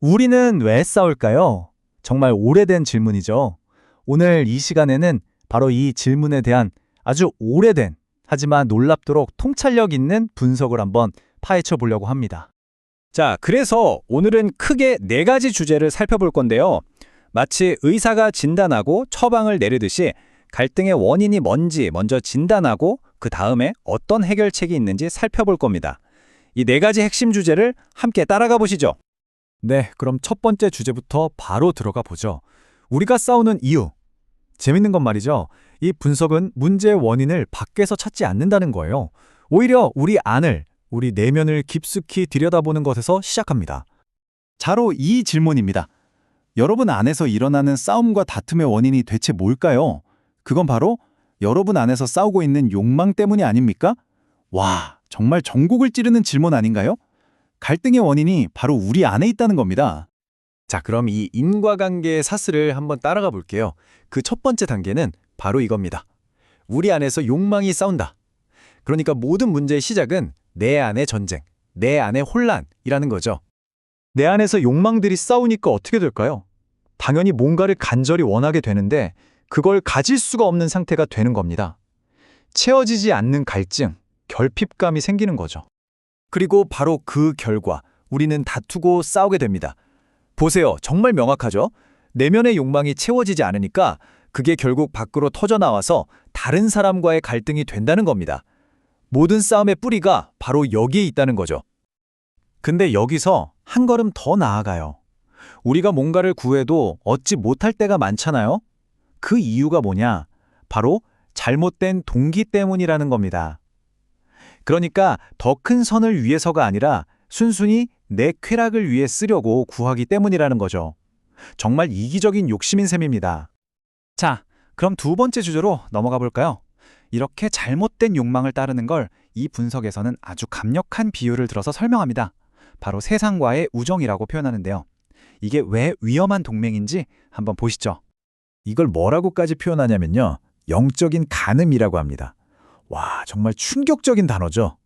우리는 왜 싸울까요? 정말 오래된 질문이죠. 오늘 이 시간에는 바로 이 질문에 대한 아주 오래된 하지만 놀랍도록 통찰력 있는 분석을 한번 파헤쳐 보려고 합니다. 자, 그래서 오늘은 크게 네 가지 주제를 살펴볼 건데요. 마치 의사가 진단하고 처방을 내리듯이 갈등의 원인이 뭔지 먼저 진단하고 그 다음에 어떤 해결책이 있는지 살펴볼 겁니다. 이 네 가지 핵심 주제를 함께 따라가 보시죠. 네, 그럼 첫 번째 주제부터 바로 들어가 보죠. 우리가 싸우는 이유. 재밌는 건 말이죠. 이 분석은 문제의 원인을 밖에서 찾지 않는다는 거예요. 오히려 우리 내면을 깊숙이 들여다보는 것에서 시작합니다. 바로 이 질문입니다. 여러분 안에서 일어나는 싸움과 다툼의 원인이 대체 뭘까요? 그건 바로 여러분 안에서 싸우고 있는 욕망 때문이 아닙니까? 와, 정말 전곡을 찌르는 질문 아닌가요? 갈등의 원인이 바로 우리 안에 있다는 겁니다. 자, 그럼 이 인과관계의 사슬을 한번 따라가 볼게요. 그 첫 번째 단계는 바로 이겁니다. 우리 안에서 욕망이 싸운다. 그러니까 모든 문제의 시작은 내 안의 전쟁, 내 안의 혼란이라는 거죠. 내 안에서 욕망들이 싸우니까 어떻게 될까요? 당연히 뭔가를 간절히 원하게 되는데 그걸 가질 수가 없는 상태가 되는 겁니다. 채워지지 않는 갈증, 결핍감이 생기는 거죠. 그리고 바로 그 결과 우리는 다투고 싸우게 됩니다. 보세요. 정말 명확하죠? 내면의 욕망이 채워지지 않으니까 그게 결국 밖으로 터져나와서 다른 사람과의 갈등이 된다는 겁니다. 모든 싸움의 뿌리가 바로 여기에 있다는 거죠. 근데 여기서 한 걸음 더 나아가요. 우리가 뭔가를 구해도 얻지 못할 때가 많잖아요? 그 이유가 뭐냐? 바로 잘못된 동기 때문이라는 겁니다. 그러니까 더 큰 선을 위해서가 아니라 순순히 내 쾌락을 위해 쓰려고 구하기 때문이라는 거죠. 정말 이기적인 욕심인 셈입니다. 자, 그럼 두 번째 주제로 넘어가 볼까요? 이렇게 잘못된 욕망을 따르는 걸 이 분석에서는 아주 강력한 비유를 들어서 설명합니다. 바로 세상과의 우정이라고 표현하는데요. 이게 왜 위험한 동맹인지 한번 보시죠. 이걸 뭐라고까지 표현하냐면요. 영적인 간음이라고 합니다. 와, 정말 충격적인 단어죠.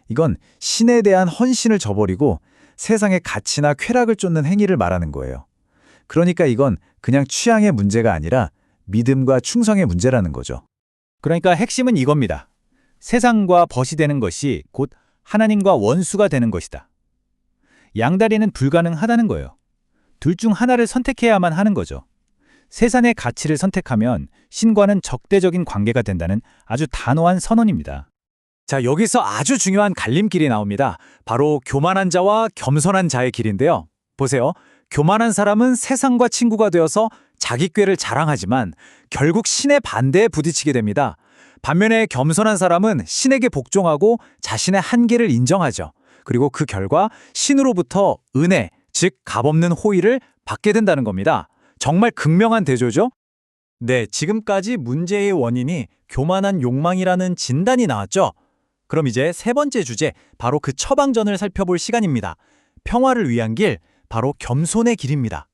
이건 신에 대한 헌신을 저버리고 세상의 가치나 쾌락을 쫓는 행위를 말하는 거예요. 그러니까 이건 그냥 취향의 문제가 아니라 믿음과 충성의 문제라는 거죠. 그러니까 핵심은 이겁니다. 세상과 벗이 되는 것이 곧 하나님과 원수가 되는 것이다. 양다리는 불가능하다는 거예요. 둘 중 하나를 선택해야만 하는 거죠. 세상의 가치를 선택하면 신과는 적대적인 관계가 된다는 아주 단호한 선언입니다. 자, 여기서 아주 중요한 갈림길이 나옵니다. 바로 교만한 자와 겸손한 자의 길인데요. 보세요. 교만한 사람은 세상과 친구가 되어서 자기 꾀를 자랑하지만 결국 신의 반대에 부딪히게 됩니다. 반면에 겸손한 사람은 신에게 복종하고 자신의 한계를 인정하죠. 그리고 그 결과 신으로부터 은혜, 즉 값없는 호의를 받게 된다는 겁니다. 정말 극명한 대조죠? 네, 지금까지 문제의 원인이 교만한 욕망이라는 진단이 나왔죠? 그럼 이제 세 번째 주제, 바로 그 처방전을 살펴볼 시간입니다. 평화를 위한 길, 바로 겸손의 길입니다.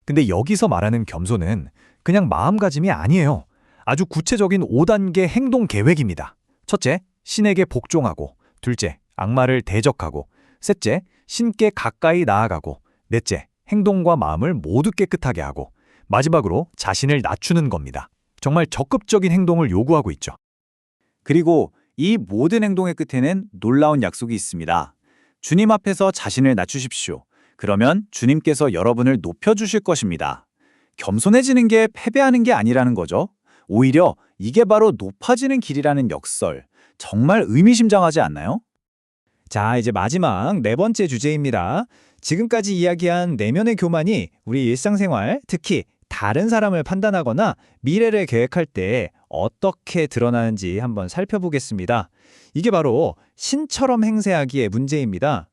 근데 여기서 말하는 겸손은 그냥 마음가짐이 아니에요. 아주 구체적인 5단계 행동 계획입니다. 첫째, 신에게 복종하고, 둘째, 악마를 대적하고, 셋째, 신께 가까이 나아가고, 넷째, 행동과 마음을 모두 깨끗하게 하고, 마지막으로 자신을 낮추는 겁니다. 정말 적극적인 행동을 요구하고 있죠. 그리고 이 모든 행동의 끝에는 놀라운 약속이 있습니다. 주님 앞에서 자신을 낮추십시오. 그러면 주님께서 여러분을 높여주실 것입니다. 겸손해지는 게 패배하는 게 아니라는 거죠. 오히려 이게 바로 높아지는 길이라는 역설. 정말 의미심장하지 않나요? 자, 이제 마지막 네 번째 주제입니다. 지금까지 이야기한 내면의 교만이 우리 일상생활, 특히 다른 사람을 판단하거나 미래를 계획할 때 어떻게 드러나는지 한번 살펴보겠습니다. 이게 바로 신처럼 행세하기의 문제입니다.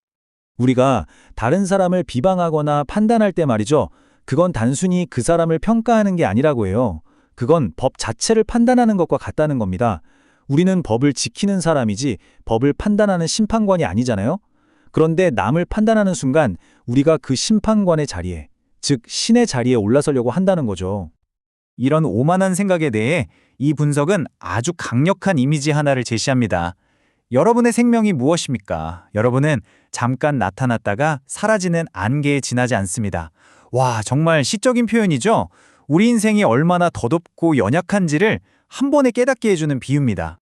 우리가 다른 사람을 비방하거나 판단할 때 말이죠. 그건 단순히 그 사람을 평가하는 게 아니라고 해요. 그건 법 자체를 판단하는 것과 같다는 겁니다. 우리는 법을 지키는 사람이지 법을 판단하는 심판관이 아니잖아요. 그런데 남을 판단하는 순간 우리가 그 심판관의 자리에, 즉 신의 자리에 올라서려고 한다는 거죠. 이런 오만한 생각에 대해 이 분석은 아주 강력한 이미지 하나를 제시합니다. 여러분의 생명이 무엇입니까? 여러분은 잠깐 나타났다가 사라지는 안개에 지나지 않습니다. 와, 정말 시적인 표현이죠? 우리 인생이 얼마나 더덥고 연약한지를 한 번에 깨닫게 해주는 비유입니다.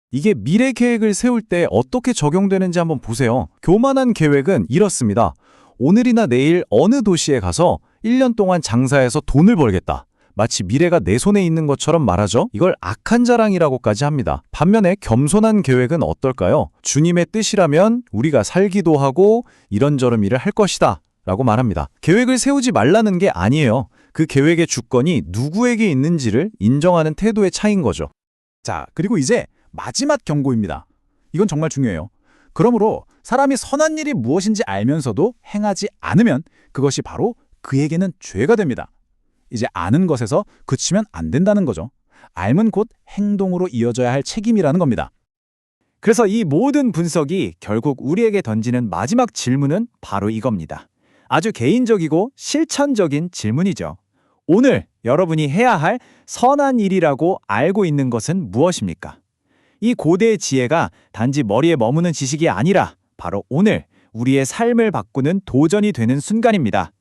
이게 미래 계획을 세울 때 어떻게 적용되는지 한번 보세요. 교만한 계획은 이렇습니다. 오늘이나 내일 어느 도시에 가서 1년 동안 장사해서 돈을 벌겠다. 마치 미래가 내 손에 있는 것처럼 말하죠. 이걸 악한 자랑이라고까지 합니다. 반면에 겸손한 계획은 어떨까요? 주님의 뜻이라면 우리가 살기도 하고 이런저런 일을 할 것이다 라고 말합니다. 계획을 세우지 말라는 게 아니에요. 그 계획의 주권이 누구에게 있는지를 인정하는 태도의 차이인 거죠. 자, 그리고 이제 마지막 경고입니다. 이건 정말 중요해요. 그러므로 사람이 선한 일이 무엇인지 알면서도 행하지 않으면 그것이 바로 그에게는 죄가 됩니다. 이제 아는 것에서 그치면 안 된다는 거죠. 알면 곧 행동으로 이어져야 할 책임이라는 겁니다. 그래서 이 모든 분석이 결국 우리에게 던지는 마지막 질문은 바로 이겁니다. 아주 개인적이고 실천적인 질문이죠. 오늘 여러분이 해야 할 선한 일이라고 알고 있는 것은 무엇입니까? 이 고대의 지혜가 단지 머리에 머무는 지식이 아니라 바로 오늘 우리의 삶을 바꾸는 도전이 되는 순간입니다.